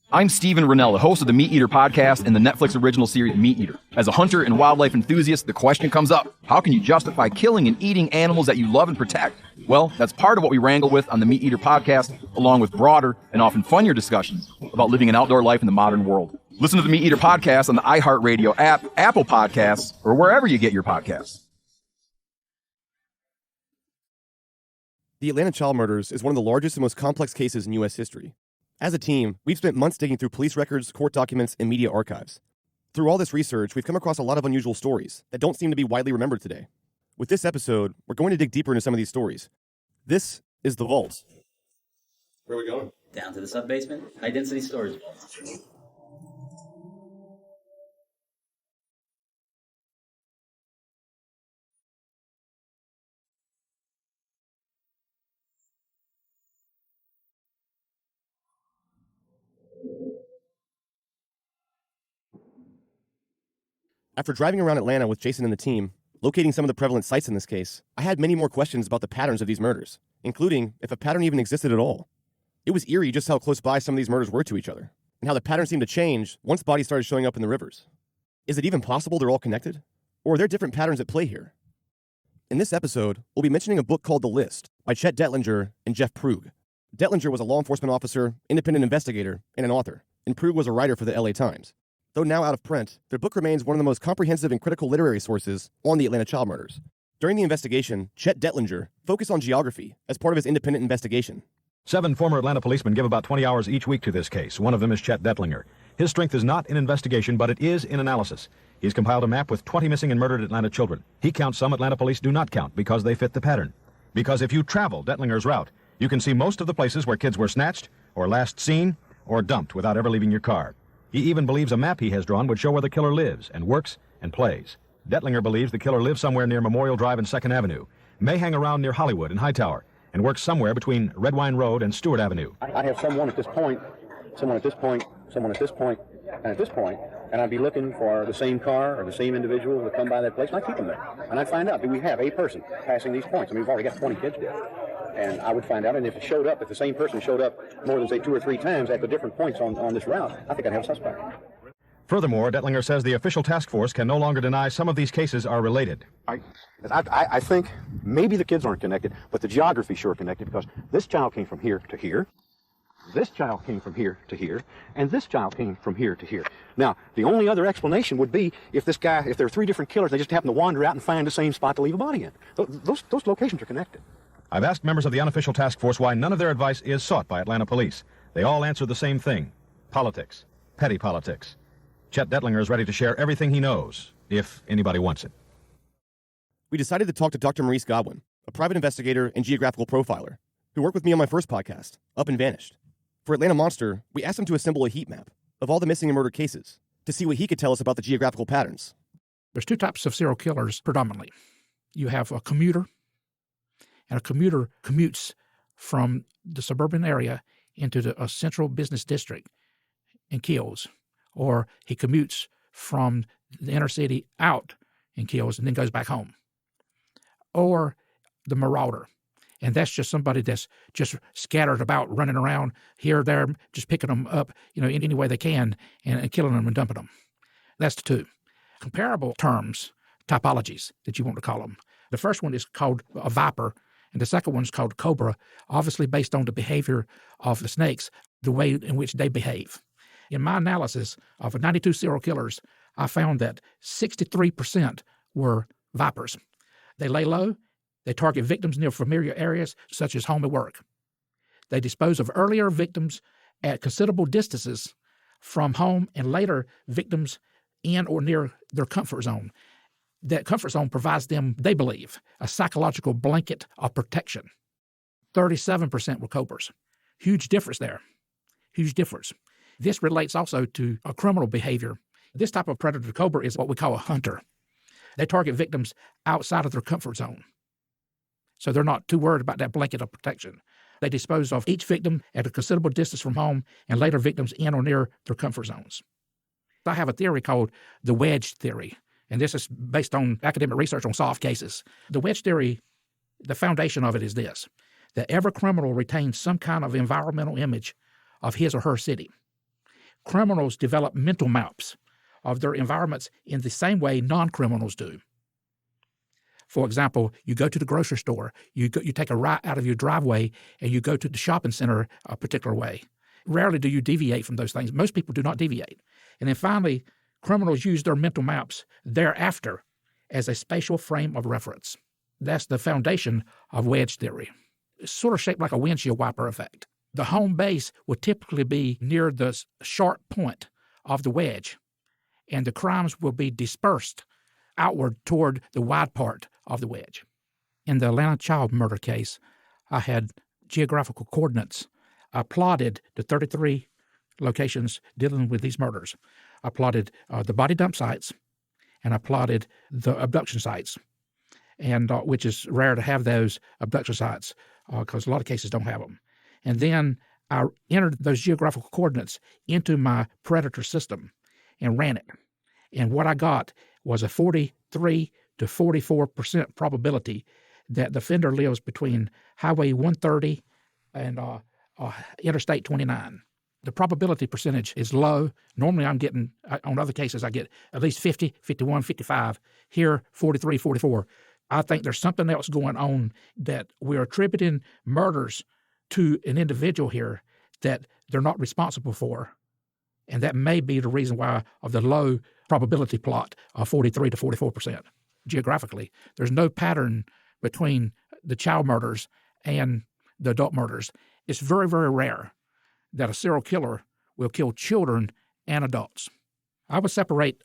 I'm Steven Rennell, the host of the Meat Eater podcast and the Netflix original series Meat Eater. As a hunter and wildlife enthusiast, the question comes up, how can you justify killing and eating animals that you love and protect? Well, that's part of what we wrangle with on the Meat Eater podcast, along with broader and often funnier discussions about living an outdoor life in the modern world. Listen to the Meat Eater podcast on the iHeartRadio app, Apple Podcasts, or wherever you get your podcasts. The Atlanta child murders is one of the largest and most complex cases in U.S. history. As a team, we've spent months digging through police records, court documents, and media archives. Through all this research, we've come across a lot of unusual stories that don't seem to be widely remembered today. With this episode, we're going to dig deeper into some of these stories. This is The Vault. Where are we going? Down to the sub-basement, high-density storage vault. After driving around Atlanta with Jason and the team, locating some of the prevalent sites in this case, I had many more questions about the patterns of these murders, including if a pattern even existed at all. It was eerie just how close by some of these murders were to each other, and how the pattern seemed to change once bodies started showing up in the rivers. Is it even possible they're all connected? Or are there different patterns at play here? In this episode, we'll be mentioning a book called The List by Chet Dettlinger and Jeff Prug. Dettlinger was a law enforcement officer, independent investigator, and an author, and Prug was a writer for the LA Times. Though now out of print, their book remains one of the most comprehensive and critical literary sources on the Atlanta child murders. During the investigation, Chet Dettlinger focused on geography as part of his independent investigation. 7 former Atlanta policemen give about 20 hours each week to this case. One of them is Chet Dettlinger. His strength is not in investigation, but it is in analysis. He's compiled a map with 20 missing and murdered Atlanta children. He counts some Atlanta police do not count because they fit the pattern. Because if you travel Dettlinger's route, you can see most of the places where kids were snatched, or last seen, or dumped without ever leaving your car. He even believes a map he has drawn would show where the killer lives and works and plays. Dettlinger believes the killer lives somewhere near Memorial Drive and 2nd Avenue, may hang around near Hollywood and Hightower, and works somewhere between Red Wine Road and Stewart Avenue. I have someone at this point, someone at this point, someone at this point, and at this point, and I'd be looking for the same car or the same individual to come by that place, and I'd keep them there. And I'd find out, do we have a person passing these points? I mean, we've already got 20 kids dead. And I would find out, and if it showed up, if the same person showed up more than, say, 2 or 3 times at the different points on this route, I think I'd have a suspect. Furthermore, Dettlinger says the official task force can no longer deny some of these cases are related. I think maybe the kids aren't connected, but the geography sure connected, because this child came from here to here, this child came from here to here, and this child came from here to here. Now, the only other explanation would be if there are 3 different killers, they just happen to wander out and find the same spot to leave a body in. Those locations are connected. I've asked members of the unofficial task force why none of their advice is sought by Atlanta police. They all answer the same thing: politics, petty politics. Chet Dettlinger is ready to share everything he knows, if anybody wants it. We decided to talk to Dr. Maurice Godwin, a private investigator and geographical profiler, who worked with me on my first podcast, Up and Vanished. For Atlanta Monster, we asked him to assemble a heat map of all the missing and murdered cases to see what he could tell us about the geographical patterns. There's 2 types of serial killers predominantly. You have a commuter, and a commuter commutes from the suburban area into a central business district and kills. Or he commutes from the inner city out and kills and then goes back home. Or the marauder. And that's just somebody that's just scattered about, running around here or there, just picking them up, in any way they can and killing them and dumping them. That's the 2. Comparable terms, typologies that you want to call them. The first one is called a viper, and the second one is called cobra, obviously based on the behavior of the snakes, the way in which they behave. In my analysis of 92 serial killers, I found that 63% were vipers. They lay low. They target victims near familiar areas, such as home and work. They dispose of earlier victims at considerable distances from home and later victims in or near their comfort zone. That comfort zone provides them, they believe, a psychological blanket of protection. 37% were cobras. Huge difference there. Huge difference. This relates also to a criminal behavior. This type of predator cobra is what we call a hunter. They target victims outside of their comfort zone. So they're not too worried about that blanket of protection. They dispose of each victim at a considerable distance from home and later victims in or near their comfort zones. I have a theory called the wedge theory, and this is based on academic research on solved cases. The wedge theory, the foundation of it is this, that every criminal retains some kind of environmental image of his or her city. criminals develop mental maps of their environments in the same way non-criminals do. For example, you go to the grocery store, you take a right out of your driveway, and you go to the shopping center a particular way. Rarely do you deviate from those things. Most people do not deviate. And then finally, criminals use their mental maps thereafter as a spatial frame of reference. That's the foundation of wedge theory. It's sort of shaped like a windshield wiper effect. The home base would typically be near the sharp point of the wedge, and the crimes will be dispersed outward toward the wide part of the wedge. In the Atlanta child murder case, I had geographical coordinates. I plotted the 33 locations dealing with these murders. I plotted the body dump sites, and I plotted the abduction sites, and which is rare to have those abduction sites because a lot of cases don't have them. And then I entered those geographical coordinates into my predator system and ran it. And what I got was a 43 to 44% probability that the offender lives between Highway 130 and Interstate 29. The probability percentage is low. Normally I'm getting, on other cases, I get at least 50, 51, 55. Here, 43, 44. I think there's something else going on that we're attributing murders to an individual here that they're not responsible for. And that may be the reason why of the low probability plot of 43 to 44%. Geographically, there's no pattern between the child murders and the adult murders. It's very, very rare that a serial killer will kill children and adults. I would separate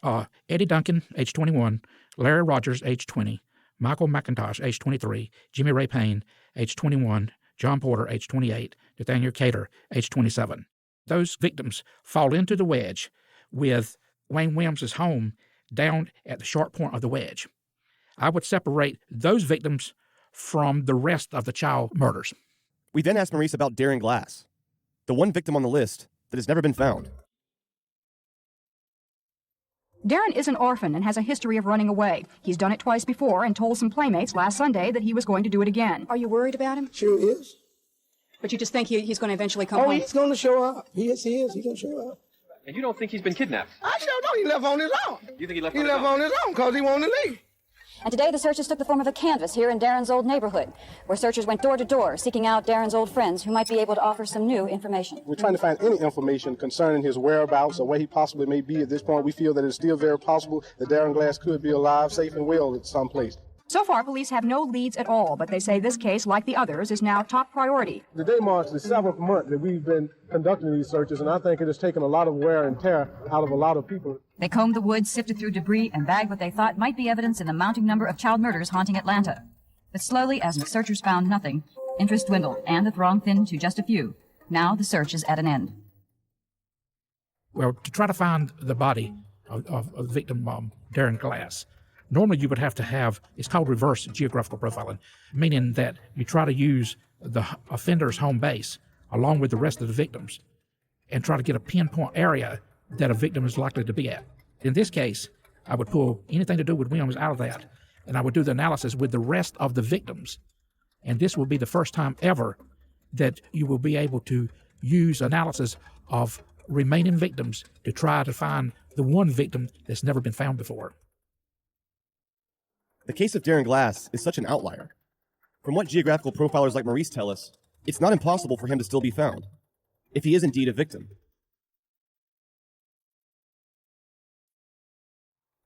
Eddie Duncan, age 21, Larry Rogers, age 20, Michael McIntosh, age 23, Jimmy Ray Payne, age 21, John Porter, age 28, Nathaniel Cater, age 27. Those victims fall into the wedge with Wayne Williams' home down at the sharp point of the wedge. I would separate those victims from the rest of the child murders. We then asked Maurice about Darren Glass, the one victim on the list that has never been found. Darren is an orphan and has a history of running away. He's done it twice before and told some playmates last Sunday that he was going to do it again. Are you worried about him? Sure is. But you just think he's going to eventually come home? Oh, he's going to show up. He is. He's going to show up. And you don't think he's been kidnapped? I sure don't. He left on his own. You think he left on his own? He left on his own because he wanted to leave. And today the searches took the form of a canvass here in Darren's old neighborhood, where searchers went door to door, seeking out Darren's old friends who might be able to offer some new information. We're trying to find any information concerning his whereabouts or where he possibly may be at this point. We feel that it's still very possible that Darren Glass could be alive, safe and well at some place. So far, police have no leads at all, but they say this case, like the others, is now top priority. Today marks the 7th month that we've been conducting these searches, and I think it has taken a lot of wear and tear out of a lot of people. They combed the woods, sifted through debris, and bagged what they thought might be evidence in the mounting number of child murders haunting Atlanta. But slowly, as the searchers found nothing, interest dwindled, and the throng thinned to just a few. Now the search is at an end. Well, to try to find the body of victim Darren Glass, normally you would have to have, it's called reverse geographical profiling, meaning that you try to use the offender's home base along with the rest of the victims and try to get a pinpoint area that a victim is likely to be at. In this case, I would pull anything to do with Williams out of that, and I would do the analysis with the rest of the victims. And this will be the first time ever that you will be able to use analysis of remaining victims to try to find the one victim that's never been found before. The case of Darren Glass is such an outlier. From what geographical profilers like Maurice tell us, it's not impossible for him to still be found, if he is indeed a victim.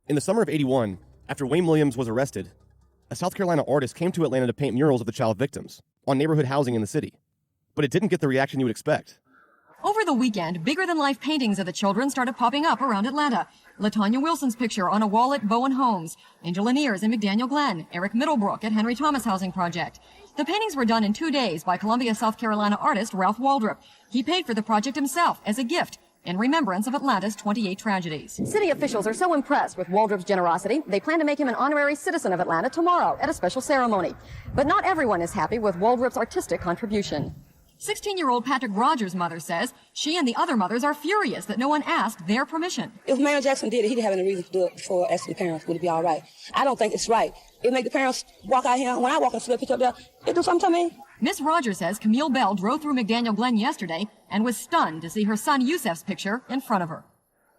In the summer of '81, after Wayne Williams was arrested, a South Carolina artist came to Atlanta to paint murals of the child victims on neighborhood housing in the city. But it didn't get the reaction you would expect. Over the weekend, bigger-than-life paintings of the children started popping up around Atlanta. LaTanya Wilson's picture on a wall at Bowen Homes, Angel Laniers in McDaniel Glen, Eric Middlebrook at Henry Thomas Housing Project. The paintings were done in 2 days by Columbia, South Carolina artist Ralph Waldrop. He paid for the project himself as a gift in remembrance of Atlanta's 28 tragedies. City officials are so impressed with Waldrop's generosity, they plan to make him an honorary citizen of Atlanta tomorrow at a special ceremony. But not everyone is happy with Waldrop's artistic contribution. 16-year-old Patrick Rogers' mother says she and the other mothers are furious that no one asked their permission. If Mayor Jackson did it, he didn't have any reason to do it before asking the parents, would it be all right? I don't think it's right. It make the parents walk out here. When I walk and see a picture up there, it do something to me. Miss Rogers says Camille Bell drove through McDaniel Glen yesterday and was stunned to see her son Yusef's picture in front of her.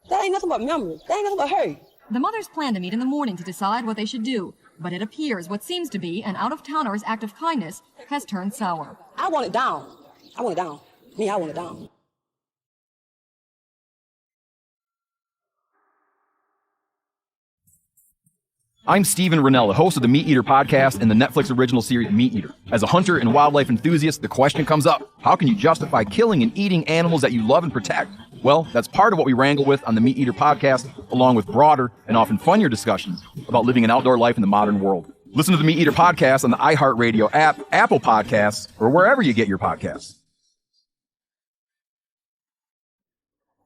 That ain't nothing but memories. That ain't nothing but hurt. The mothers plan to meet in the morning to decide what they should do, but it appears what seems to be an out-of-towner's act of kindness has turned sour. I want it down. I want it down. Me, I want it down. I'm Steven Ranella, host of the Meat Eater podcast and the Netflix original series Meat Eater. As a hunter and wildlife enthusiast, the question comes up, how can you justify killing and eating animals that you love and protect? Well, that's part of what we wrangle with on the Meat Eater podcast, along with broader and often funnier discussions about living an outdoor life in the modern world. Listen to the Meat Eater podcast on the iHeartRadio app, Apple Podcasts, or wherever you get your podcasts.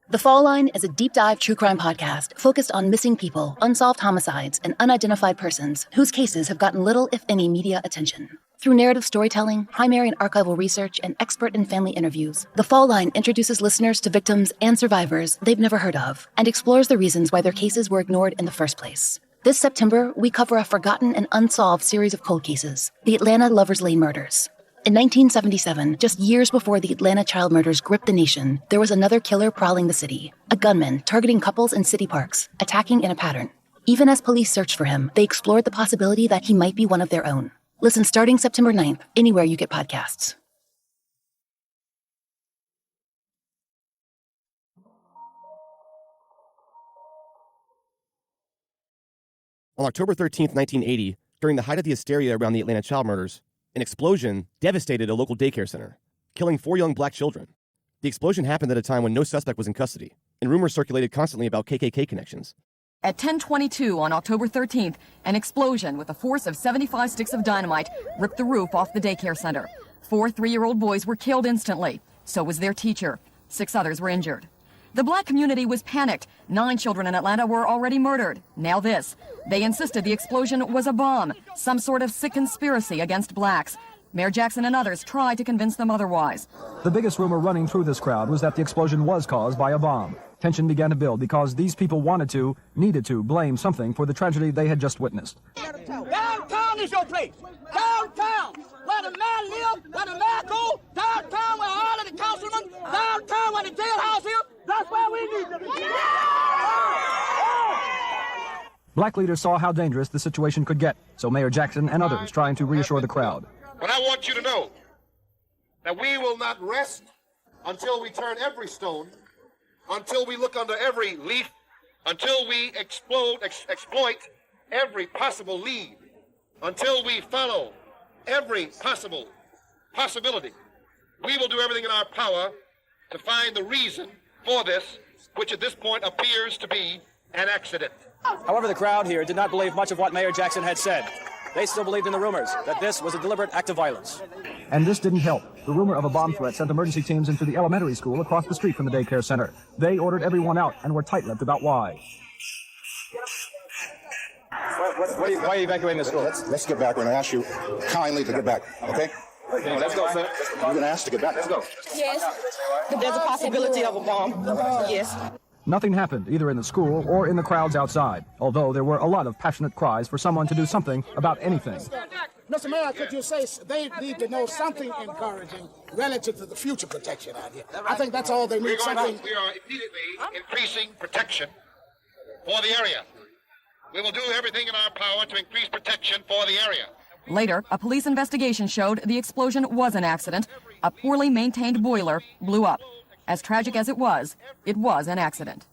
The Fall Line is a deep dive true crime podcast focused on missing people, unsolved homicides, and unidentified persons whose cases have gotten little, if any, media attention. Through narrative storytelling, primary and archival research, and expert and family interviews, The Fall Line introduces listeners to victims and survivors they've never heard of and explores the reasons why their cases were ignored in the first place. This September, we cover a forgotten and unsolved series of cold cases, the Atlanta Lover's Lane murders. In 1977, just years before the Atlanta child murders gripped the nation, there was another killer prowling the city, a gunman targeting couples in city parks, attacking in a pattern. Even as police searched for him, they explored the possibility that he might be one of their own. Listen starting September 9th, anywhere you get podcasts. On October 13th, 1980, during the height of the hysteria around the Atlanta child murders, an explosion devastated a local daycare center, killing 4 young black children. The explosion happened at a time when no suspect was in custody, and rumors circulated constantly about KKK connections. At 10:22 on October 13th, an explosion with a force of 75 sticks of dynamite ripped the roof off the daycare center. 4 3-year-old boys were killed instantly. So was their teacher. 6 others were injured. The black community was panicked. 9 children in Atlanta were already murdered. Now this. They insisted the explosion was a bomb, some sort of sick conspiracy against blacks. Mayor Jackson and others tried to convince them otherwise. The biggest rumor running through this crowd was that the explosion was caused by a bomb. Tension began to build because these people needed to blame something for the tragedy they had just witnessed. Downtown is your place. Downtown, where the man lives, where the man goes. Downtown, where all of the councilmen. Downtown, where the jailhouse is. That's where we need to be. Black leaders saw how dangerous the situation could get, so Mayor Jackson and others trying to reassure the crowd. But I want you to know that we will not rest until we turn every stone, until we look under every leaf, until we exploit every possible lead, until we follow every possibility. We will do everything in our power to find the reason for this, which at this point appears to be an accident. However, the crowd here did not believe much of what Mayor Jackson had said. They still believed in the rumors that this was a deliberate act of violence. And this didn't help. The rumor of a bomb threat sent emergency teams into the elementary school across the street from the daycare center. They ordered everyone out and were tight-lipped about why. Why are you evacuating the school? Let's get back. We're going to ask you kindly to get back, okay? Let's go, sir. You're going to ask to get back. Let's go. Yes. There's a possibility of a bomb. Yes. Nothing happened, either in the school or in the crowds outside, although there were a lot of passionate cries for someone to do something about anything. Mr. Mayor, could you say they need to know something encouraging relative to the future protection out here? I think that's all they need. We are immediately increasing protection for the area. We will do everything in our power to increase protection for the area. Later, a police investigation showed the explosion was an accident. A poorly maintained boiler blew up. As tragic as it was an accident.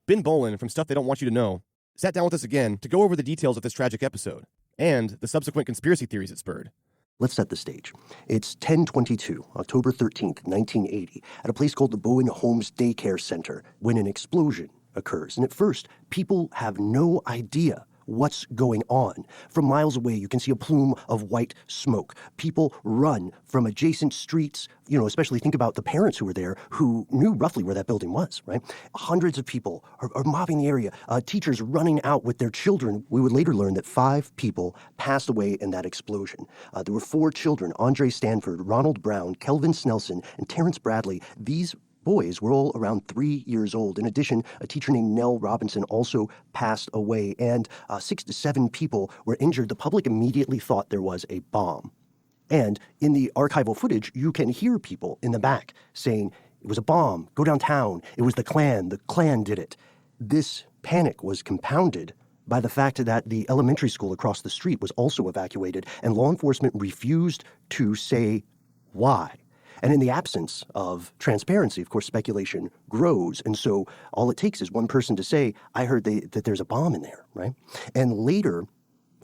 Ben Bolin from Stuff They Don't Want You to Know sat down with us again to go over the details of this tragic episode and the subsequent conspiracy theories it spurred. Let's set the stage. It's 10:22, October 13th, 1980, at a place called the Bowen Homes Daycare Center when an explosion occurs. And at first, people have no idea what's going on. From miles away, you can see a plume of white smoke. People run from adjacent streets, especially think about the parents who were there who knew roughly where that building was, right? Hundreds of people are mobbing the area, teachers running out with their children. We would later learn that 5 people passed away in that explosion. There were 4 children, Andre Stanford, Ronald Brown, Kelvin Snelson, and Terrence Bradley. These boys were all around 3 years old. In addition, a teacher named Nell Robinson also passed away, and 6 to 7 people were injured. The public immediately thought there was a bomb. And in the archival footage, you can hear people in the back saying, it was a bomb, go downtown, it was the Klan did it. This panic was compounded by the fact that the elementary school across the street was also evacuated, and law enforcement refused to say why. And in the absence of transparency, of course, speculation grows. And so all it takes is one person to say, I heard that there's a bomb in there, right? And later,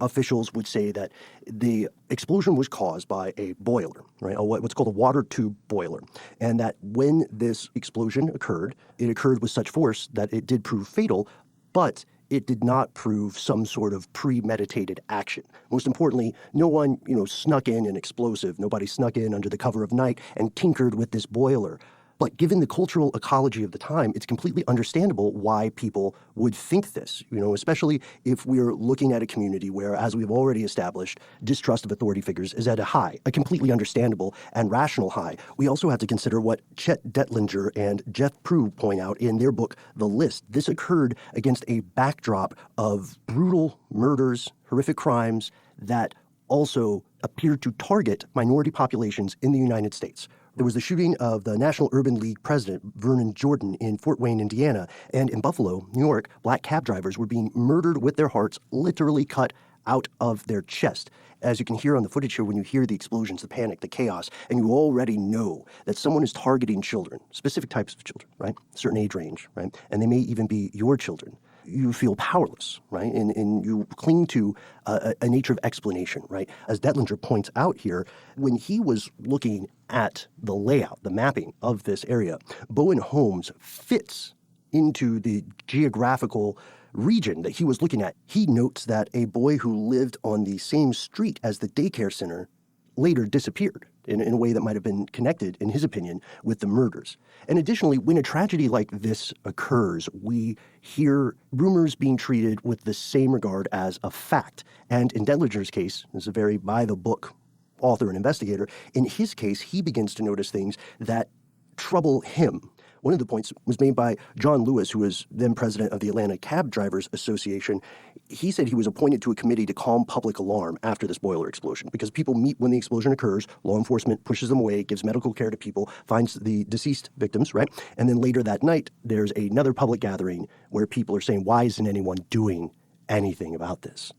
officials would say that the explosion was caused by a boiler, right? What's called a water tube boiler. And that when this explosion occurred, it occurred with such force that it did prove fatal, but it did not prove some sort of premeditated action. Most importantly, no one, snuck in an explosive. Nobody snuck in under the cover of night and tinkered with this boiler. But given the cultural ecology of the time, it's completely understandable why people would think this, especially if we're looking at a community where, as we've already established, distrust of authority figures is at a high, a completely understandable and rational high. We also have to consider what Chet Dettlinger and Jeff Prue point out in their book, The List. This occurred against a backdrop of brutal murders, horrific crimes that also appeared to target minority populations in the United States. There was the shooting of the National Urban League president, Vernon Jordan, in Fort Wayne, Indiana. And in Buffalo, New York, black cab drivers were being murdered with their hearts literally cut out of their chest. As you can hear on the footage here, when you hear the explosions, the panic, the chaos, and you already know that someone is targeting children, specific types of children, right? Certain age range, right? And they may even be your children. You feel powerless, right? And you cling to a nature of explanation, right? As Dettlinger points out here, when he was looking at the layout, the mapping of this area, Bowen Homes fits into the geographical region that he was looking at. He notes that a boy who lived on the same street as the daycare center later disappeared in a way that might have been connected, in his opinion, with the murders. And additionally, when a tragedy like this occurs, we hear rumors being treated with the same regard as a fact. And in Dettlinger's case, this is a very by-the-book author and investigator, in his case, he begins to notice things that trouble him. One of the points was made by John Lewis, who was then president of the Atlanta Cab Drivers Association. He said he was appointed to a committee to calm public alarm after this boiler explosion, because people meet when the explosion occurs, law enforcement pushes them away, gives medical care to people, finds the deceased victims, right? And then later that night, there's another public gathering where people are saying, why isn't anyone doing anything about this?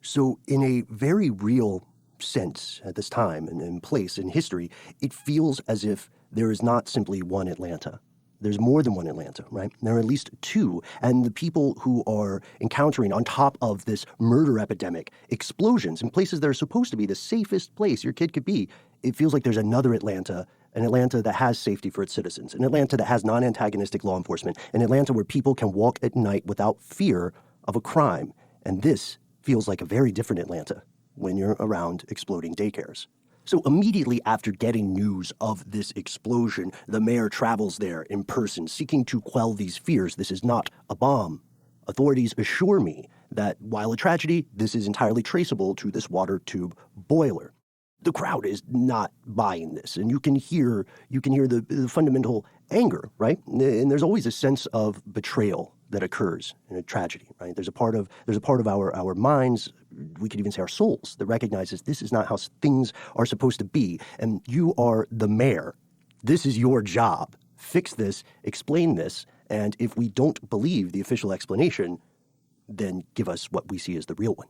So in a very real sense at this time and place in history, it feels as if there is not simply one Atlanta. There's more than one Atlanta, right? There are at least 2. And the people who are encountering, on top of this murder epidemic, explosions in places that are supposed to be the safest place your kid could be, it feels like there's another Atlanta, an Atlanta that has safety for its citizens, an Atlanta that has non-antagonistic law enforcement, an Atlanta where people can walk at night without fear of a crime. And this feels like a very different Atlanta when you're around exploding daycares. So immediately after getting news of this explosion, the mayor travels there in person, seeking to quell these fears. This is not a bomb. Authorities assure me that while a tragedy, this is entirely traceable to this water tube boiler. The crowd is not buying this, and you can hear the fundamental anger, right? And there's always a sense of betrayal that occurs in a tragedy, right? There's a part of our minds, we could even say our souls, that recognizes this is not how things are supposed to be, and you are the mayor. This is your job. Fix this, explain this, and if we don't believe the official explanation, then give us what we see as the real one.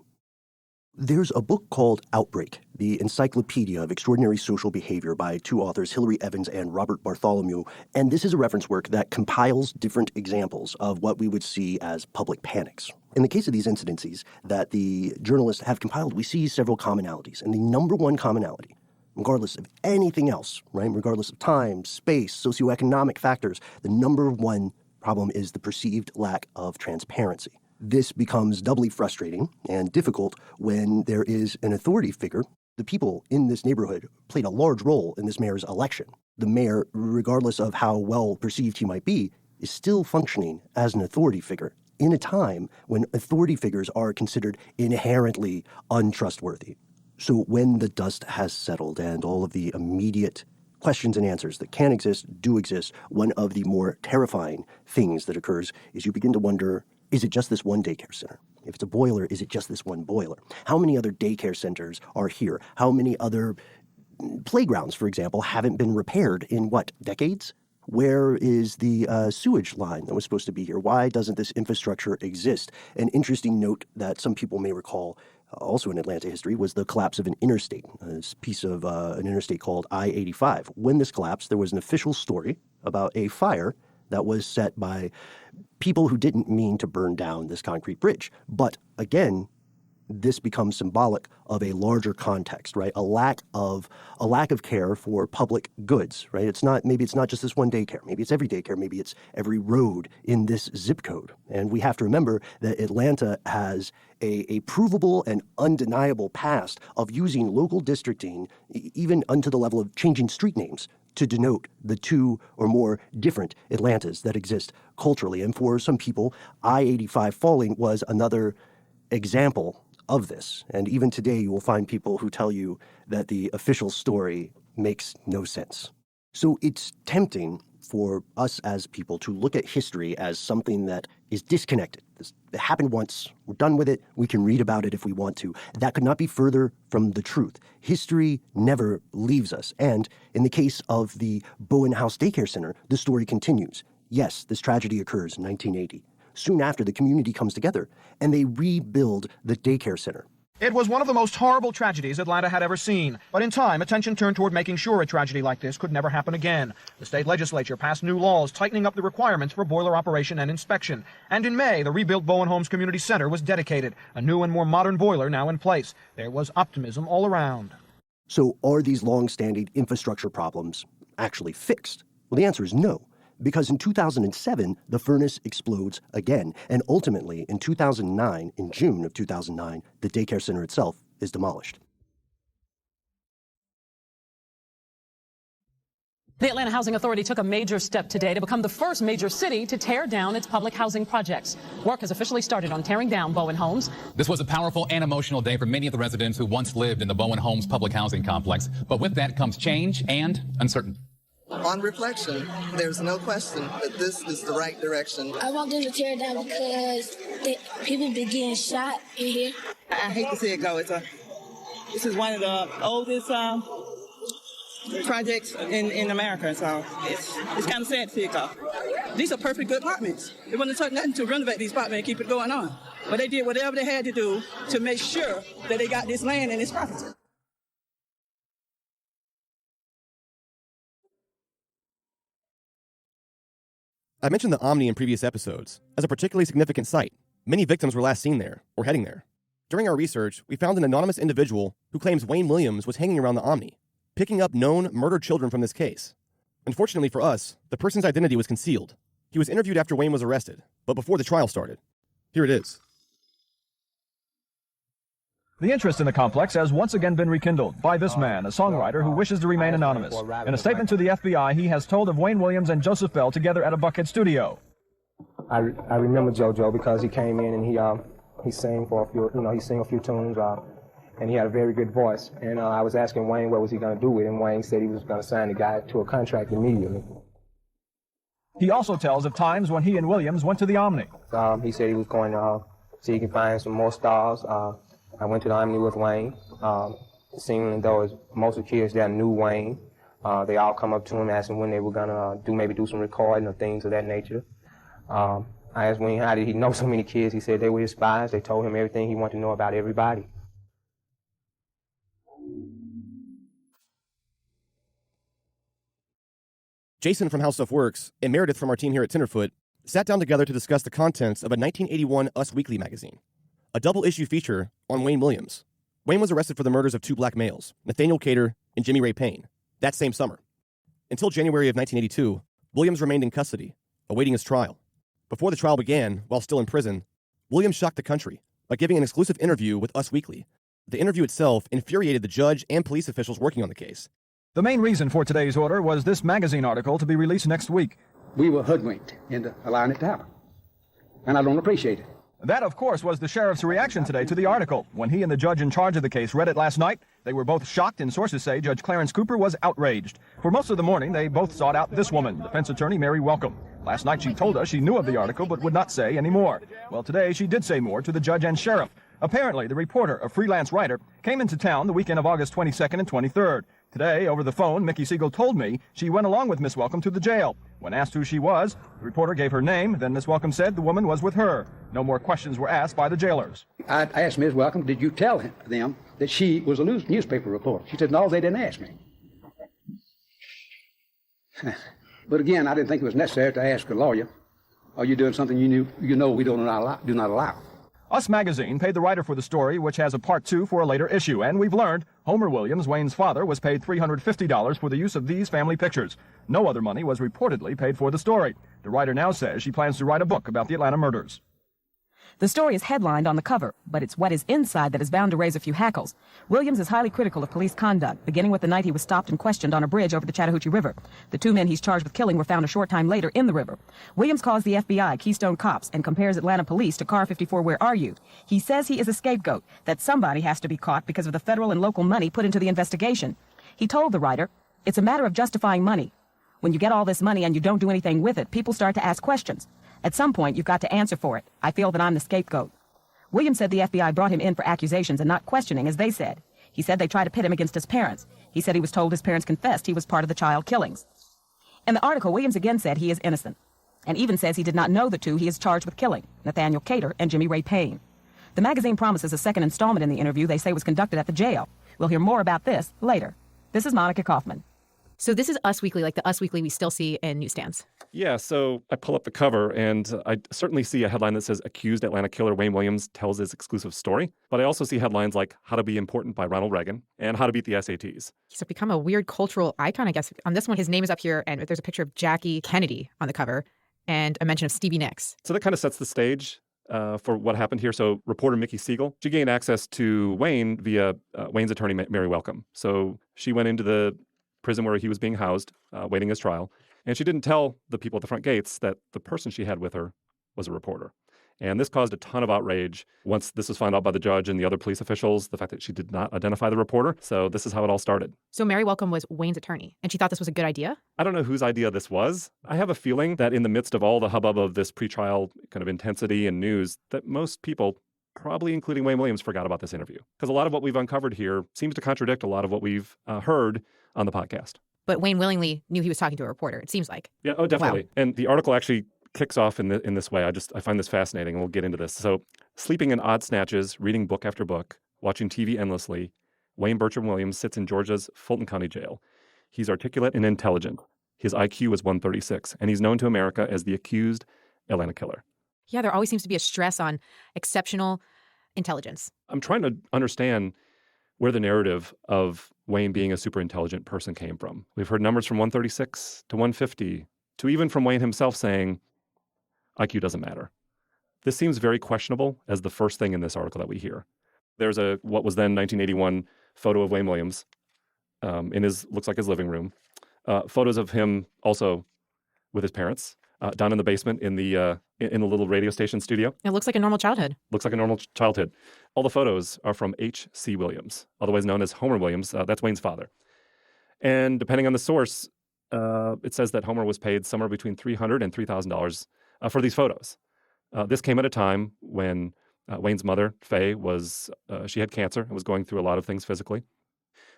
There's a book called Outbreak, the Encyclopedia of Extraordinary Social Behavior by 2 authors, Hilary Evans and Robert Bartholomew, and this is a reference work that compiles different examples of what we would see as public panics. In the case of these incidences that the journalists have compiled, we see several commonalities, and the number one commonality, regardless of anything else, right, regardless of time, space, socioeconomic factors, the number one problem is the perceived lack of transparency. This becomes doubly frustrating and difficult when there is an authority figure. The people in this neighborhood played a large role in this mayor's election. The mayor, regardless of how well perceived he might be, is still functioning as an authority figure in a time when authority figures are considered inherently untrustworthy. So when the dust has settled and all of the immediate questions and answers that can exist do exist, one of the more terrifying things that occurs is you begin to wonder, is it just this one daycare center? If it's a boiler, is it just this one boiler? How many other daycare centers are here? How many other playgrounds, for example, haven't been repaired in, decades? Where is the sewage line that was supposed to be here? Why doesn't this infrastructure exist? An interesting note that some people may recall also in Atlanta history was the collapse of an interstate, this piece of an interstate called I-85. When this collapsed, there was an official story about a fire that was set by people who didn't mean to burn down this concrete bridge. But again, this becomes symbolic of a larger context, right? A lack of care for public goods, right? Maybe it's not just this one daycare. Maybe it's every daycare. Maybe it's every road in this zip code. And we have to remember that Atlanta has a provable and undeniable past of using local districting, even unto the level of changing street names, to denote the two or more different Atlantas that exist culturally. And for some people, I-85 falling was another example of this. And even today, you will find people who tell you that the official story makes no sense. So it's tempting for us as people to look at history as something that is disconnected. It happened once. We're done with it. We can read about it if we want to. That could not be further from the truth. History never leaves us. And in the case of the Bowen House Daycare Center, the story continues. Yes, this tragedy occurs in 1980. Soon after, the community comes together and they rebuild the daycare center. It was one of the most horrible tragedies Atlanta had ever seen. But in time, attention turned toward making sure a tragedy like this could never happen again. The state legislature passed new laws tightening up the requirements for boiler operation and inspection. And in May, the rebuilt Bowen Homes Community Center was dedicated. A new and more modern boiler now in place. There was optimism all around. So are these long-standing infrastructure problems actually fixed? Well, the answer is no. Because in 2007, the furnace explodes again. And ultimately, in 2009, in June of 2009, the daycare center itself is demolished. The Atlanta Housing Authority took a major step today to become the first major city to tear down its public housing projects. Work has officially started on tearing down Bowen Homes. This was a powerful and emotional day for many of the residents who once lived in the Bowen Homes public housing complex. But with that comes change and uncertainty. On reflection, there's no question that this is the right direction. I want them to tear it down because people been getting shot in here. I hate to see it go. This is one of the oldest projects in America, so it's kind of sad to see it go. These are perfect good apartments. They wouldn't have took nothing to renovate these apartments and keep it going on. But they did whatever they had to do to make sure that they got this land and this property. I mentioned the Omni in previous episodes as a particularly significant site. Many victims were last seen there, or heading there. During our research, we found an anonymous individual who claims Wayne Williams was hanging around the Omni, picking up known murdered children from this case. Unfortunately for us, the person's identity was concealed. He was interviewed after Wayne was arrested, but before the trial started. Here it is. The interest in the complex has once again been rekindled by this man, a songwriter who wishes to remain anonymous. In a statement to the FBI, he has told of Wayne Williams and Joseph Bell together at a Buckhead studio. I remember JoJo because he came in and he sang for a few, he sang a few tunes, and he had a very good voice. And I was asking Wayne what was he going to do with it, and Wayne said he was going to sign the guy to a contract immediately. He also tells of times when he and Williams went to the Omni. He said he was going to see if he could find some more stars. I went to the Omni with Wayne. Seemingly though most of the kids there knew Wayne. They all come up to him asking when they were going to maybe do some recording or things of that nature. I asked Wayne how did he know so many kids. He said they were his spies. They told him everything he wanted to know about everybody. Jason from How Stuff Works and Meredith from our team here at Tenderfoot sat down together to discuss the contents of a 1981 Us Weekly magazine, a double-issue feature on Wayne Williams. Wayne was arrested for the murders of two black males, Nathaniel Cater and Jimmy Ray Payne, that same summer. Until January of 1982, Williams remained in custody, awaiting his trial. Before the trial began, while still in prison, Williams shocked the country by giving an exclusive interview with Us Weekly. The interview itself infuriated the judge and police officials working on the case. The main reason for today's order was this magazine article to be released next week. We were hoodwinked into allowing it to happen, and I don't appreciate it. That, of course, was the sheriff's reaction today to the article. When he and the judge in charge of the case read it last night, they were both shocked, and sources say Judge Clarence Cooper was outraged. For most of the morning, they both sought out this woman, defense attorney Mary Welcome. Last night she told us she knew of the article but would not say any more. Well, today she did say more to the judge and sheriff. Apparently, the reporter, a freelance writer, came into town the weekend of August 22nd and 23rd. Today, over the phone, Mickey Siegel told me she went along with Miss Welcome to the jail. When asked who she was, the reporter gave her name, then Miss Welcome said the woman was with her. No more questions were asked by the jailers. I asked Ms. Welcome, did you tell them that she was a newspaper reporter? She said, no, they didn't ask me. But again, I didn't think it was necessary to ask a lawyer, are you doing something you know we do not allow? Us Magazine paid the writer for the story, which has a part 2 for a later issue, and we've learned Homer Williams, Wayne's father, was paid $350 for the use of these family pictures. No other money was reportedly paid for the story. The writer now says she plans to write a book about the Atlanta murders. The story is headlined on the cover, but it's what is inside that is bound to raise a few hackles. Williams is highly critical of police conduct, beginning with the night he was stopped and questioned on a bridge over the Chattahoochee River. The 2 men he's charged with killing were found a short time later in the river. Williams calls the FBI Keystone Cops and compares Atlanta police to Car 54 Where Are You? He says he is a scapegoat, that somebody has to be caught because of the federal and local money put into the investigation. He told the writer, it's a matter of justifying money. When you get all this money and you don't do anything with it, people start to ask questions. At some point, you've got to answer for it. I feel that I'm the scapegoat. Williams said the FBI brought him in for accusations and not questioning, as they said. He said they tried to pit him against his parents. He said he was told his parents confessed he was part of the child killings. In the article, Williams again said he is innocent, and even says he did not know the 2 he is charged with killing, Nathaniel Cater and Jimmy Ray Payne. The magazine promises a second installment in the interview they say was conducted at the jail. We'll hear more about this later. This is Monica Kaufman. So this is Us Weekly, like the Us Weekly we still see in newsstands. Yeah, so I pull up the cover, and I certainly see a headline that says, Accused Atlanta Killer Wayne Williams Tells His Exclusive Story. But I also see headlines like How to Be Important by Ronald Reagan and How to Beat the SATs. He's become a weird cultural icon, I guess. On this one, his name is up here, and there's a picture of Jackie Kennedy on the cover and a mention of Stevie Nicks. So that kind of sets the stage for what happened here. So reporter Mickey Siegel, she gained access to Wayne via Wayne's attorney, Mary Welcome. So she went into the prison where he was being housed, waiting his trial. And she didn't tell the people at the front gates that the person she had with her was a reporter. And this caused a ton of outrage once this was found out by the judge and the other police officials, the fact that she did not identify the reporter. So this is how it all started. So Mary Welcome was Wayne's attorney, and she thought this was a good idea? I don't know whose idea this was. I have a feeling that in the midst of all the hubbub of this pretrial kind of intensity and news, that most people, probably including Wayne Williams, forgot about this interview. Because a lot of what we've uncovered here seems to contradict a lot of what we've heard on the podcast. But Wayne willingly knew he was talking to a reporter, it seems like. Yeah, oh, definitely. Wow. And the article actually kicks off in this way. I find this fascinating, and we'll get into this. So, sleeping in odd snatches, reading book after book, watching TV endlessly, Wayne Bertram Williams sits in Georgia's Fulton County Jail. He's articulate and intelligent. His IQ is 136, and he's known to America as the accused Atlanta killer. Yeah, there always seems to be a stress on exceptional intelligence. I'm trying to understand where the narrative of Wayne being a super intelligent person came from. We've heard numbers from 136 to 150 to even from Wayne himself saying IQ doesn't matter. This seems very questionable as the first thing in this article that we hear. There's what was then 1981 photo of Wayne Williams in looks like his living room. Photos of him also with his parents down in the basement in the little radio station studio. It looks like a normal childhood. Looks like a normal childhood. All the photos are from H.C. Williams, otherwise known as Homer Williams. That's Wayne's father. And depending on the source, it says that Homer was paid somewhere between $300 and $3,000 for these photos. This came at a time when Wayne's mother, Faye, she had cancer and was going through a lot of things physically.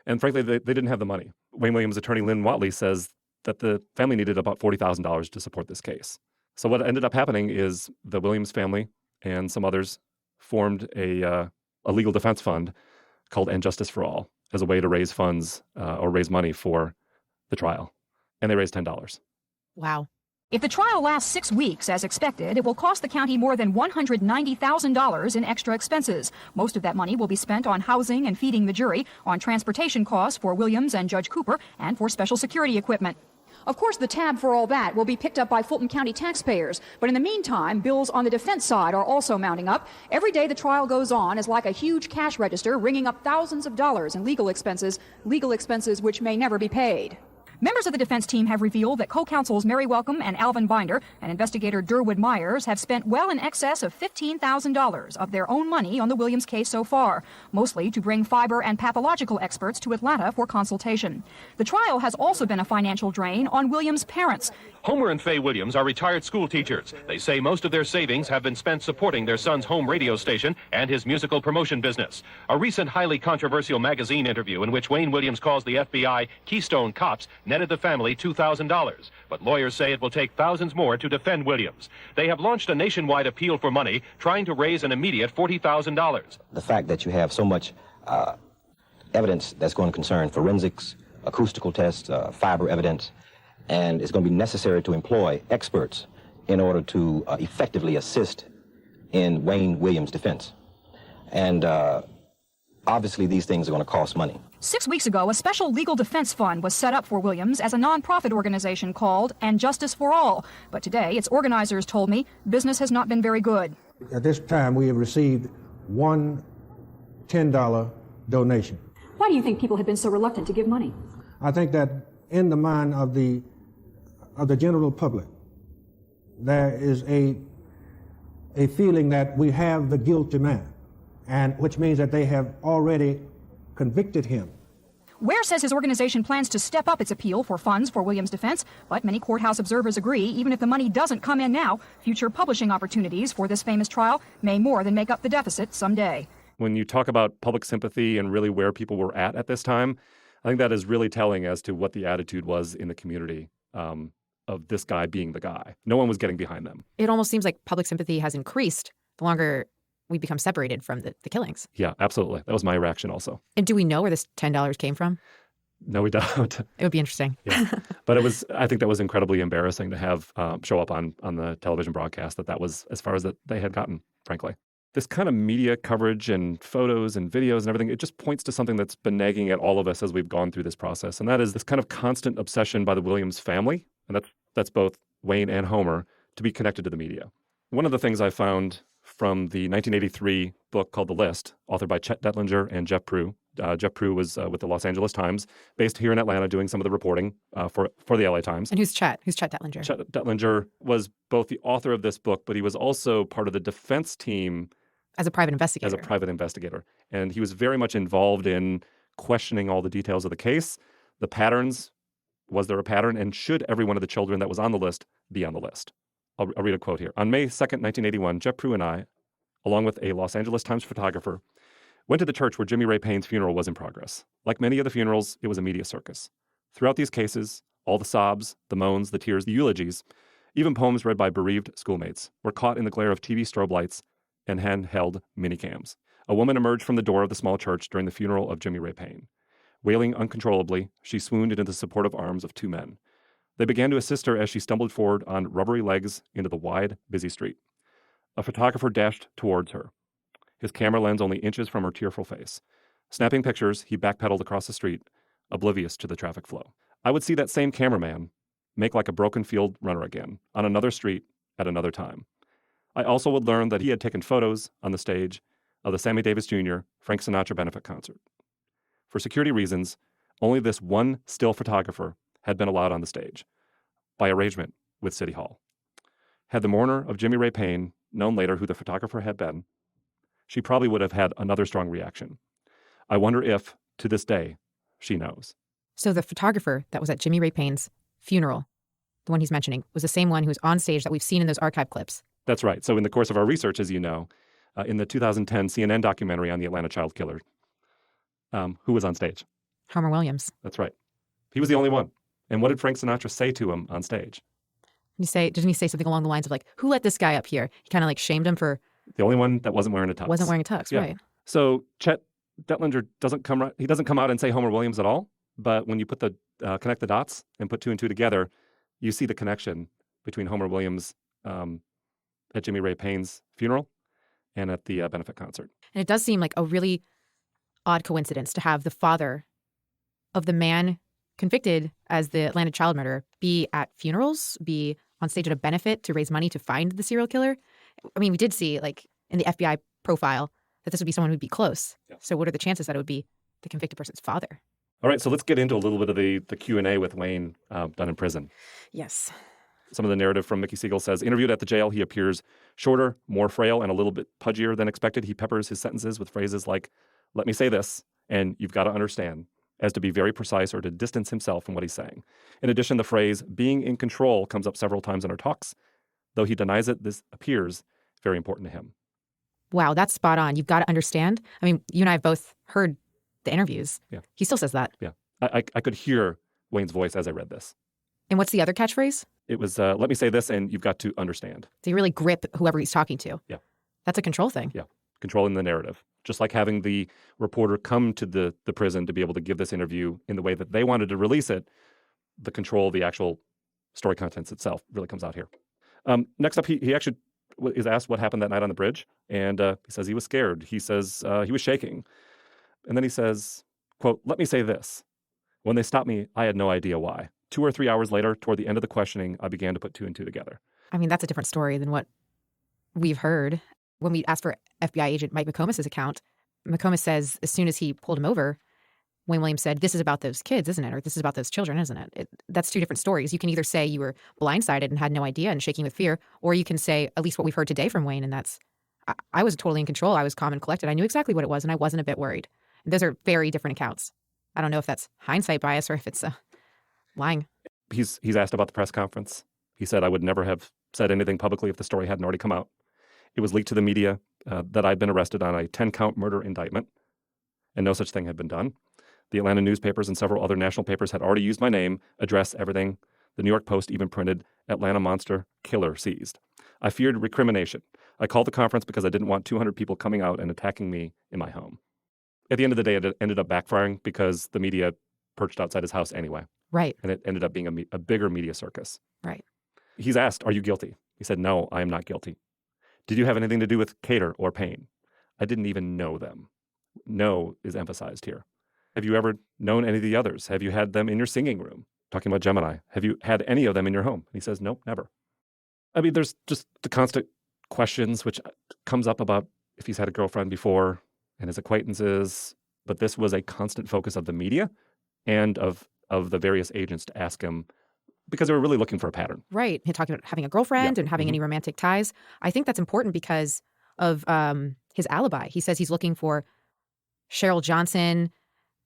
And frankly, they didn't have the money. Wayne Williams' attorney, Lynn Watley, says that the family needed about $40,000 to support this case. So what ended up happening is the Williams family and some others formed a legal defense fund called And Justice for All as a way to raise funds or raise money for the trial. And they raised $10. Wow. If the trial lasts 6 weeks, as expected, it will cost the county more than $190,000 in extra expenses. Most of that money will be spent on housing and feeding the jury, on transportation costs for Williams and Judge Cooper, and for special security equipment. Of course, the tab for all that will be picked up by Fulton County taxpayers. But in the meantime, bills on the defense side are also mounting up. Every day the trial goes on is like a huge cash register, ringing up thousands of dollars in legal expenses which may never be paid. Members of the defense team have revealed that co-counsels Mary Welcome and Alvin Binder and investigator Durwood Myers have spent well in excess of $15,000 of their own money on the Williams case so far, mostly to bring fiber and pathological experts to Atlanta for consultation. The trial has also been a financial drain on Williams' parents. Homer and Faye Williams are retired school teachers. They say most of their savings have been spent supporting their son's home radio station and his musical promotion business. A recent highly controversial magazine interview in which Wayne Williams calls the FBI Keystone Cops netted the family $2,000. But lawyers say it will take thousands more to defend Williams. They have launched a nationwide appeal for money, trying to raise an immediate $40,000. The fact that you have so much evidence that's going to concern forensics, acoustical tests, fiber evidence, and it's going to be necessary to employ experts in order to effectively assist in Wayne Williams' defense. And obviously these things are going to cost money. 6 weeks ago, a special legal defense fund was set up for Williams as a nonprofit organization called And Justice for All. But today, its organizers told me business has not been very good. At this time, we have received one $10 donation. Why do you think people have been so reluctant to give money? I think that in the mind of the general public, there is a feeling that we have the guilty man, and which means that they have already convicted him. Ware says his organization plans to step up its appeal for funds for Williams' defense, but many courthouse observers agree even if the money doesn't come in now, future publishing opportunities for this famous trial may more than make up the deficit someday. When you talk about public sympathy and really where people were at this time, I think that is really telling as to what the attitude was in the community of this guy being the guy. No one was getting behind them. It almost seems like public sympathy has increased the longer we become separated from the killings. Yeah, absolutely. That was my reaction also. And do we know where this $10 came from? No, we don't. It would be interesting. Yeah. But I think that was incredibly embarrassing to have show up on the television broadcast that was as far as that they had gotten, frankly. This kind of media coverage and photos and videos and everything, it just points to something that's been nagging at all of us as we've gone through this process. And that is this kind of constant obsession by the Williams family, and that's both Wayne and Homer, to be connected to the media. One of the things I found from the 1983 book called The List, authored by Chet Dettlinger and Jeff Prue. Jeff Prue was with the Los Angeles Times, based here in Atlanta, doing some of the reporting for the LA Times. And who's Chet? Who's Chet Dettlinger? Chet Dettlinger was both the author of this book, but he was also part of the defense team as a private investigator. And he was very much involved in questioning all the details of the case, the patterns. Was there a pattern? And should every one of the children that was on the list be on the list? I'll read a quote here. On May 2nd, 1981, Jeff Prue and I, along with a Los Angeles Times photographer, went to the church where Jimmy Ray Payne's funeral was in progress. Like many of the funerals, it was a media circus. Throughout these cases, all the sobs, the moans, the tears, the eulogies, even poems read by bereaved schoolmates, were caught in the glare of TV strobe lights and handheld minicams. A woman emerged from the door of the small church during the funeral of Jimmy Ray Payne. Wailing uncontrollably, she swooned into the supportive arms of two men. They began to assist her as she stumbled forward on rubbery legs into the wide, busy street. A photographer dashed towards her, his camera lens only inches from her tearful face. Snapping pictures, he backpedaled across the street, oblivious to the traffic flow. I would see that same cameraman make like a broken field runner again, on another street, at another time. I also would learn that he had taken photos on the stage of the Sammy Davis Jr. Frank Sinatra benefit concert. For security reasons, only this one still photographer had been allowed on the stage, by arrangement with City Hall. Had the mourner of Jimmy Ray Payne known later who the photographer had been, she probably would have had another strong reaction. I wonder if, to this day, she knows. So the photographer that was at Jimmy Ray Payne's funeral, the one he's mentioning, was the same one who was on stage that we've seen in those archive clips. That's right. So in the course of our research, as you know, in the 2010 CNN documentary on the Atlanta child killer, who was on stage? Homer Williams. That's right. He was the only one. And what did Frank Sinatra say to him on stage? Didn't he say something along the lines of like, who let this guy up here? He kind of like shamed him for... The only one that wasn't wearing a tux. Wasn't wearing a tux, yeah. Right. So Chet Dettlinger doesn't come out and say Homer Williams at all. But when you put connect the dots and put two and two together, you see the connection between Homer Williams at Jimmy Ray Payne's funeral and at the benefit concert. And it does seem like a really odd coincidence to have the father of the man convicted as the Atlanta child murderer be at funerals, be on stage at a benefit to raise money to find the serial killer. I mean, we did see, like, in the FBI profile that this would be someone who'd be close. Yeah. So what are the chances that it would be the convicted person's father? All right, so let's get into a little bit of the Q&A with Wayne done in prison. Yes. Some of the narrative from Mickey Siegel says, interviewed at the jail, he appears shorter, more frail, and a little bit pudgier than expected. He peppers his sentences with phrases like, let me say this, and you've got to understand, as to be very precise or to distance himself from what he's saying. In addition, the phrase being in control comes up several times in our talks. Though he denies it, this appears very important to him. Wow, that's spot on. You've got to understand. I mean, you and I have both heard the interviews. Yeah. He still says that. Yeah. I could hear Wayne's voice as I read this. And what's the other catchphrase? It was, let me say this, and you've got to understand. So you really grip whoever he's talking to. Yeah. That's a control thing. Yeah. Controlling the narrative. Just like having the reporter come to the prison to be able to give this interview in the way that they wanted to release it, the control of the actual story contents itself really comes out here. Next up, he actually is asked what happened that night on the bridge, and he says he was scared. He says he was shaking. And then he says, quote, let me say this. When they stopped me, I had no idea why. 2 or 3 hours later, toward the end of the questioning, I began to put 2 and 2 together. I mean, that's a different story than what we've heard. When we asked for FBI agent Mike McComas' account, McComas says as soon as he pulled him over, Wayne Williams said, this is about those kids, isn't it? Or this is about those children, isn't it? That's 2 different stories. You can either say you were blindsided and had no idea and shaking with fear, or you can say, at least what we've heard today from Wayne, and that's, I was totally in control. I was calm and collected. I knew exactly what it was, and I wasn't a bit worried. And those are very different accounts. I don't know if that's hindsight bias or if it's lying. He's asked about the press conference. He said, I would never have said anything publicly if the story hadn't already come out. It was leaked to the media that I'd been arrested on a 10-count murder indictment, and no such thing had been done. The Atlanta newspapers and several other national papers had already used my name, address, everything. The New York Post even printed Atlanta Monster Killer Seized. I feared recrimination. I called the conference because I didn't want 200 people coming out and attacking me in my home. At the end of the day, it ended up backfiring because the media perched outside his house anyway. Right. And it ended up being a bigger media circus. Right. He's asked, are you guilty? He said, no, I am not guilty. Did you have anything to do with Cater or Payne? I didn't even know them. No is emphasized here. Have you ever known any of the others? Have you had them in your singing room? Talking about Gemini. Have you had any of them in your home? And he says, nope, never. I mean, there's just the constant questions which comes up about if he's had a girlfriend before and his acquaintances. But this was a constant focus of the media and of the various agents to ask him because they were really looking for a pattern. Right. He talked about having a girlfriend and having any romantic ties. I think that's important because of his alibi. He says he's looking for Cheryl Johnson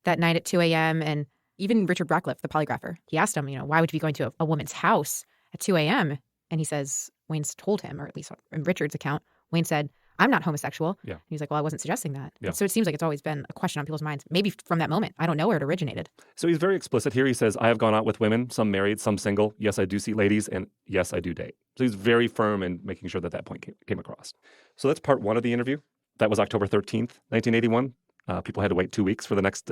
that night at 2 a.m. And even Richard Ratcliffe, the polygrapher, he asked him, why would you be going to a woman's house at 2 a.m.? And he says, Wayne's told him, or at least in Richard's account, Wayne said, I'm not homosexual. Yeah. And he's like, well, I wasn't suggesting that. Yeah. So it seems like it's always been a question on people's minds, maybe from that moment. I don't know where it originated. So he's very explicit here. He says, I have gone out with women, some married, some single. Yes, I do see ladies, and yes, I do date. So he's very firm in making sure that point came across. So that's part 1 of the interview. That was October 13th, 1981. People had to wait 2 weeks for the next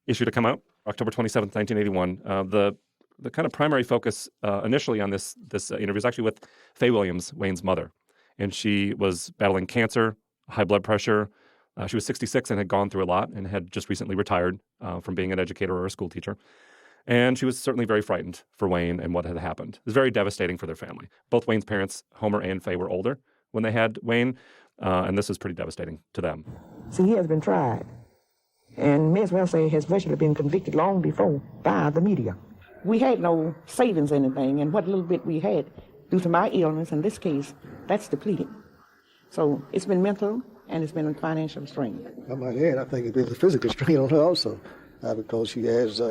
issue to come out. October 27th, 1981. The kind of primary focus initially on this interview is actually with Faye Williams, Wayne's mother. And she was battling cancer, high blood pressure. She was 66 and had gone through a lot and had just recently retired from being an educator or a school teacher. And she was certainly very frightened for Wayne and what had happened. It was very devastating for their family. Both Wayne's parents, Homer and Faye, were older when they had Wayne, and this was pretty devastating to them. See, he has been tried, and may as well say has virtually been convicted long before by the media. We had no savings or anything, and what little bit we had, due to my illness in this case, that's depleted. So it's been mental and it's been financial strain. I might add, I think it's been a physical strain on her also, because she has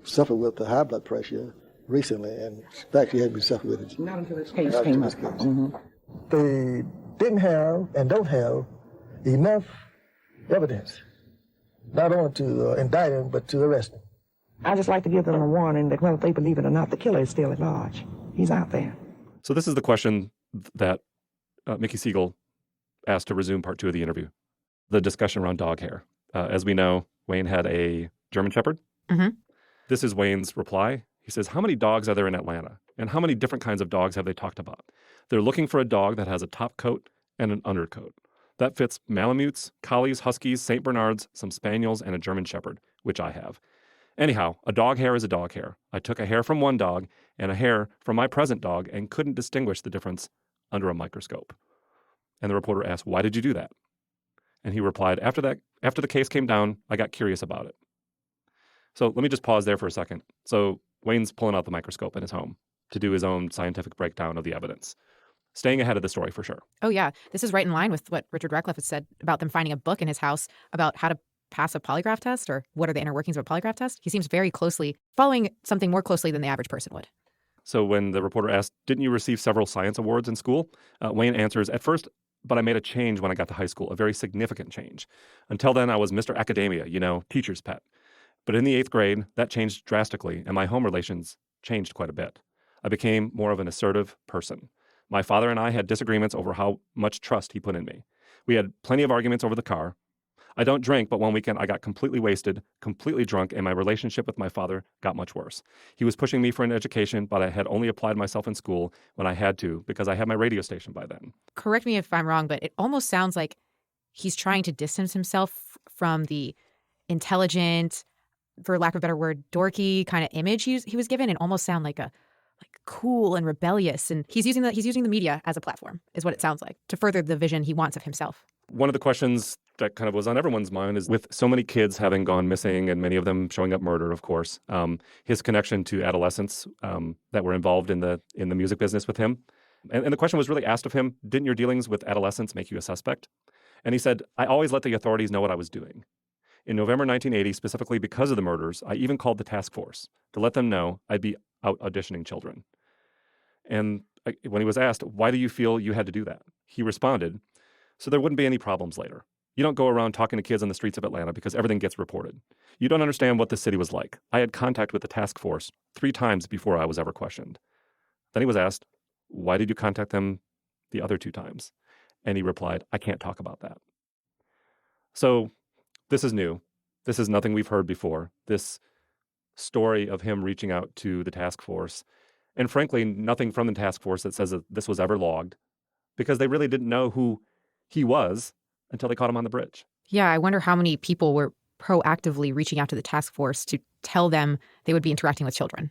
suffered with the high blood pressure recently, and in fact, she hadn't been suffering with it. Not until this case came up. Mm-hmm. They didn't have and don't have enough evidence, not only to indict him, but to arrest him. I just like to give them a warning that whether they believe it or not, the killer is still at large. He's out there. So this is the question that Mickey Siegel asked to resume part 2 of the interview, the discussion around dog hair. As we know, Wayne had a German Shepherd. Mm-hmm. This is Wayne's reply. He says, how many dogs are there in Atlanta? And how many different kinds of dogs have they talked about? They're looking for a dog that has a top coat and an undercoat. That fits Malamutes, Collies, Huskies, St. Bernards, some Spaniels, and a German Shepherd, which I have. Anyhow, a dog hair is a dog hair. I took a hair from one dog and a hair from my present dog and couldn't distinguish the difference under a microscope. And the reporter asked, why did you do that? And he replied, after the case came down, I got curious about it. So let me just pause there for a second. So Wayne's pulling out the microscope in his home to do his own scientific breakdown of the evidence. Staying ahead of the story for sure. Oh, yeah. This is right in line with what Richard Ratcliffe has said about them finding a book in his house about how to pass a polygraph test, or what are the inner workings of a polygraph test. He seems very closely following something more closely than the average person would. So when the reporter asked, didn't you receive several science awards in school? Wayne answers, at first, but I made a change when I got to high school, a very significant change. Until then, I was Mr. Academia, teacher's pet. But in the 8th grade, that changed drastically, and my home relations changed quite a bit. I became more of an assertive person. My father and I had disagreements over how much trust he put in me. We had plenty of arguments over the car. I don't drink, but one weekend I got completely wasted, completely drunk, and my relationship with my father got much worse. He was pushing me for an education, but I had only applied myself in school when I had to because I had my radio station by then. Correct me if I'm wrong, but it almost sounds like he's trying to distance himself from the intelligent, for lack of a better word, dorky kind of image he was given, and almost sound like cool and rebellious. And he's using the media as a platform, is what it sounds like, to further the vision he wants of himself. One of the questions that kind of was on everyone's mind is, with so many kids having gone missing and many of them showing up murdered, of course, his connection to adolescents that were involved in the music business with him. And the question was really asked of him, didn't your dealings with adolescents make you a suspect? And he said, I always let the authorities know what I was doing. In November 1980, specifically because of the murders, I even called the task force to let them know I'd be out auditioning children. And when he was asked, why do you feel you had to do that? He responded, so there wouldn't be any problems later. You don't go around talking to kids on the streets of Atlanta because everything gets reported. You don't understand what the city was like. I had contact with the task force 3 times before I was ever questioned. Then he was asked, why did you contact them the other 2 times? And he replied, I can't talk about that. So this is new. This is nothing we've heard before. This story of him reaching out to the task force, and frankly, nothing from the task force that says that this was ever logged, because they really didn't know who he was until they caught him on the bridge. Yeah, I wonder how many people were proactively reaching out to the task force to tell them they would be interacting with children.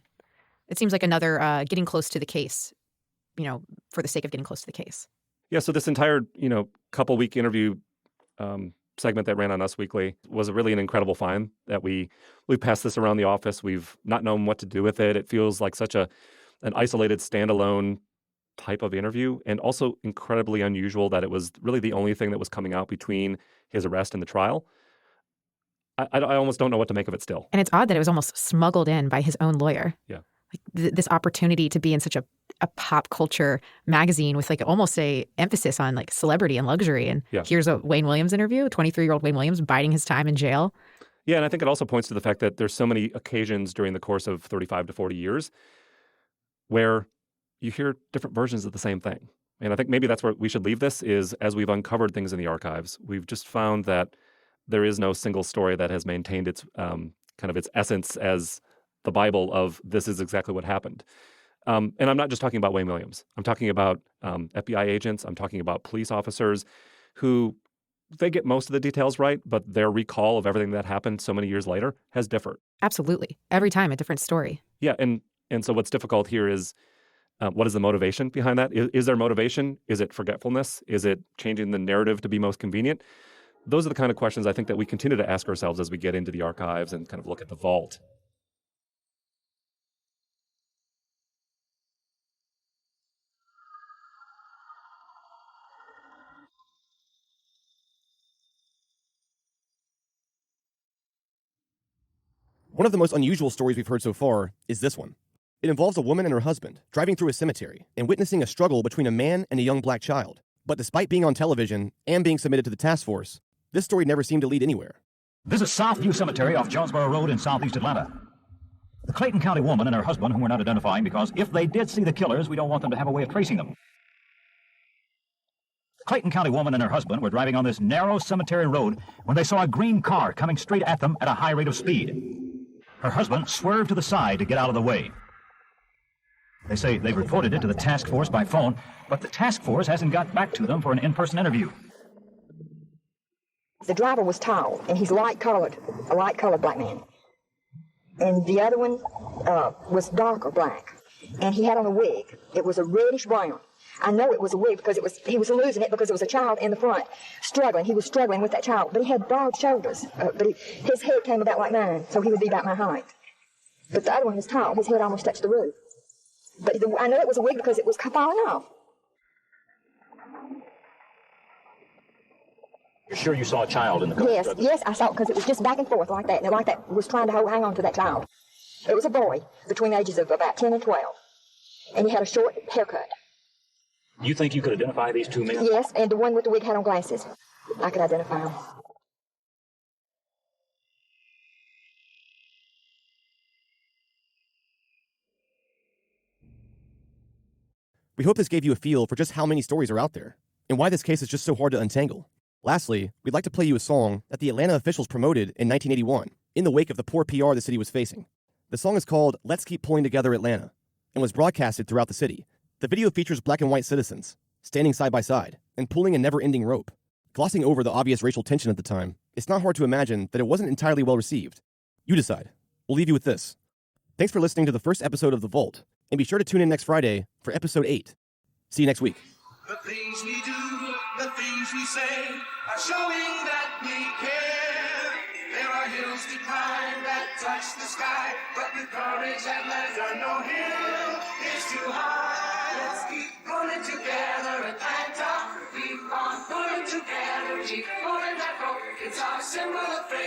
It seems like another getting close to the case, for the sake of getting close to the case. Yeah, so this entire, couple-week interview segment that ran on Us Weekly was really an incredible find that we passed this around the office. We've not known what to do with it. It feels like such an isolated, standalone type of interview, and also incredibly unusual that it was really the only thing that was coming out between his arrest and the trial. I almost don't know what to make of it still. And it's odd that it was almost smuggled in by his own lawyer. Yeah. This opportunity to be in such a pop culture magazine with almost a emphasis on celebrity and luxury. And here's a Wayne Williams interview, a 23-year-old Wayne Williams biding his time in jail. Yeah, and I think it also points to the fact that there's so many occasions during the course of 35 to 40 years where you hear different versions of the same thing. And I think maybe that's where we should leave this, is as we've uncovered things in the archives, we've just found that there is no single story that has maintained its kind of its essence as the Bible of this is exactly what happened. And I'm not just talking about Wayne Williams. I'm talking about FBI agents. I'm talking about police officers who, they get most of the details right, but their recall of everything that happened so many years later has differed. Absolutely. Every time a different story. Yeah, and so what's difficult here is, what is the motivation behind that? Is there motivation? Is it forgetfulness? Is it changing the narrative to be most convenient? Those are the kind of questions I think that we continue to ask ourselves as we get into the archives and kind of look at the vault. One of the most unusual stories we've heard so far is this one. It involves a woman and her husband driving through a cemetery and witnessing a struggle between a man and a young black child. But despite being on television and being submitted to the task force, this story never seemed to lead anywhere. This is Southview Cemetery off Jonesboro Road in southeast Atlanta. The Clayton County woman and her husband, whom we're not identifying because if they did see the killers, we don't want them to have a way of tracing them. The Clayton County woman and her husband were driving on this narrow cemetery road when they saw a green car coming straight at them at a high rate of speed. Her husband swerved to the side to get out of the way. They say they've reported it to the task force by phone, but the task force hasn't got back to them for an in-person interview. The driver was tall, and he's a light-colored black man. and the other one was darker black. And he had on a wig. It was a reddish brown. I know it was a wig because he was losing it because it was a child in the front struggling. He was struggling with that child, but he had broad shoulders. But his head came about like mine, so he would be about my height. But the other one was tall. His head almost touched the roof. But I know it was a wig because it was falling off. You're sure you saw a child in the car? Yes, I saw it because it was just back and forth like that, and like that was trying to hang on to that child. It was a boy between the ages of about 10 and 12, and he had a short haircut. You think you could identify these two men? Yes, and the one with the wig had on glasses. I could identify him. We hope this gave you a feel for just how many stories are out there, and why this case is just so hard to untangle. Lastly, we'd like to play you a song that the Atlanta officials promoted in 1981, in the wake of the poor PR the city was facing. The song is called Let's Keep Pulling Together Atlanta, and was broadcasted throughout the city. The video features black and white citizens, standing side by side, and pulling a never-ending rope. Glossing over the obvious racial tension at the time, it's not hard to imagine that it wasn't entirely well received. You decide. We'll leave you with this. Thanks for listening to the first episode of The Vault, and be sure to tune in next Friday for episode 8. See you next week. The things we do, the things we say, are showing that we care. There are hills to climb that touch the sky, but with courage and leisure, no hill is too high. Let's keep pulling together, Atlanta. Keep on pulling together, keep pulling that rope. It's our symbol of faith.